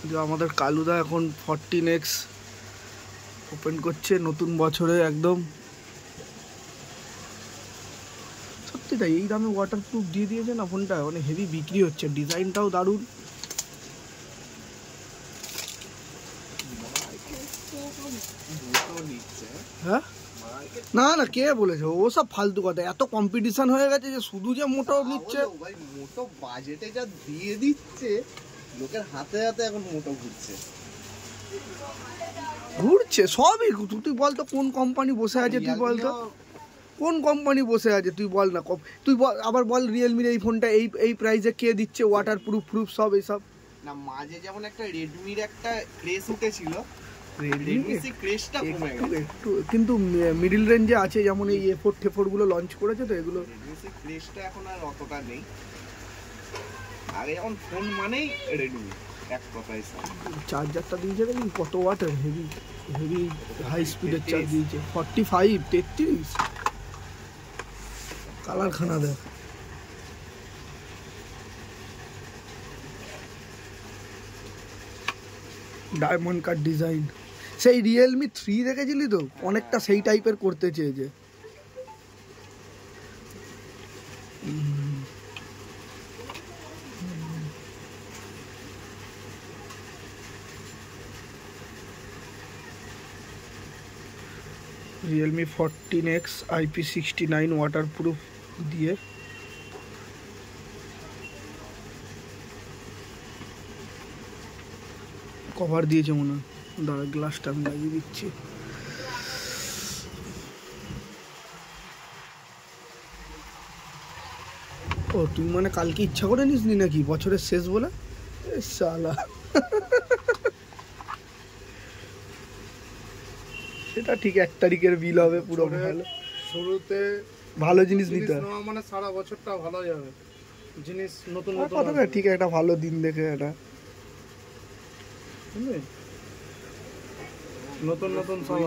যে আমাদের কালুদা এখন 14x ওপেন করছে নতুন বছরে একদম। সত্যি তাই, এই দামে ওয়াটারপ্রুফ দিয়ে দিয়েছে না ফোনটা, মানে হেভি বিক্রি হচ্ছে, ডিজাইনটাও দারুণ। হ্যাঁ না না, কে বলেছে ও সব ফালতু কথা, এত কম্পিটিশন হয়ে গেছে যে শুধু যে মোটো নিচ্ছে। ভাই মোটো বাজেটে যা দিয়ে দিচ্ছে, লোকের হাতে হাতে এখন মোটো ঘুরছে সবই। তুই বল তো কোন কোম্পানি বসে আছে, তুই বল তো কোন কোম্পানি বসে আছে, তুই বল না। তুই আবার বল রিয়েলমির এই ফোনটা এই প্রাইসে কে দিচ্ছে ওয়াটার প্রুফ সব এইসব না। মাঝে যেমন একটা রেডমির একটা ক্রেজ উঠেছিল, রেডমি সেই ক্রেজটা কমে গেছে একটু, কিন্তু মিডল রেঞ্জে আছে, যেমন এই A4 গুলো লঞ্চ করেছে তো, এগুলো রেডমি সেই ক্রেজটা এখন আর অতটা নেই। আগে যেমন ফোন মানেই রেডমি, এক কথায়। চার্জারটা দিয়েছে দেখুন কত ওয়াটের, হেভি হাই স্পিডের চার্জ দিয়েছে, 45 33। কালারখানা দেখ, ডায়মন্ড কাট ডিজাইন। সেই রিয়েলমি 3 দেখেছিলি তো, অনেকটা সেই টাইপের করতে চেয়েছে। রিয়েলমি 14X IP69 ওয়াটারপ্রুফ দিয়ে কভার দিয়েছে মনে হয়। দাঁড়া গ্লাসটা আমি লাগিয়ে দিচ্ছি। ও তুই মানে কালকে ইচ্ছা করে নিসনি নাকি বছরের শেষ বলে? শালা সেটা ঠিক, 1 তারিখের বিল হবে পুরো ভালো। শুরুতে ভালো জিনিস নিতে হবে, মানে সারা বছরটা ভালো যাবে জিনিস, নতুন কথা না ঠিক, একটা ভালো দিন দেখে একটা নতুন সব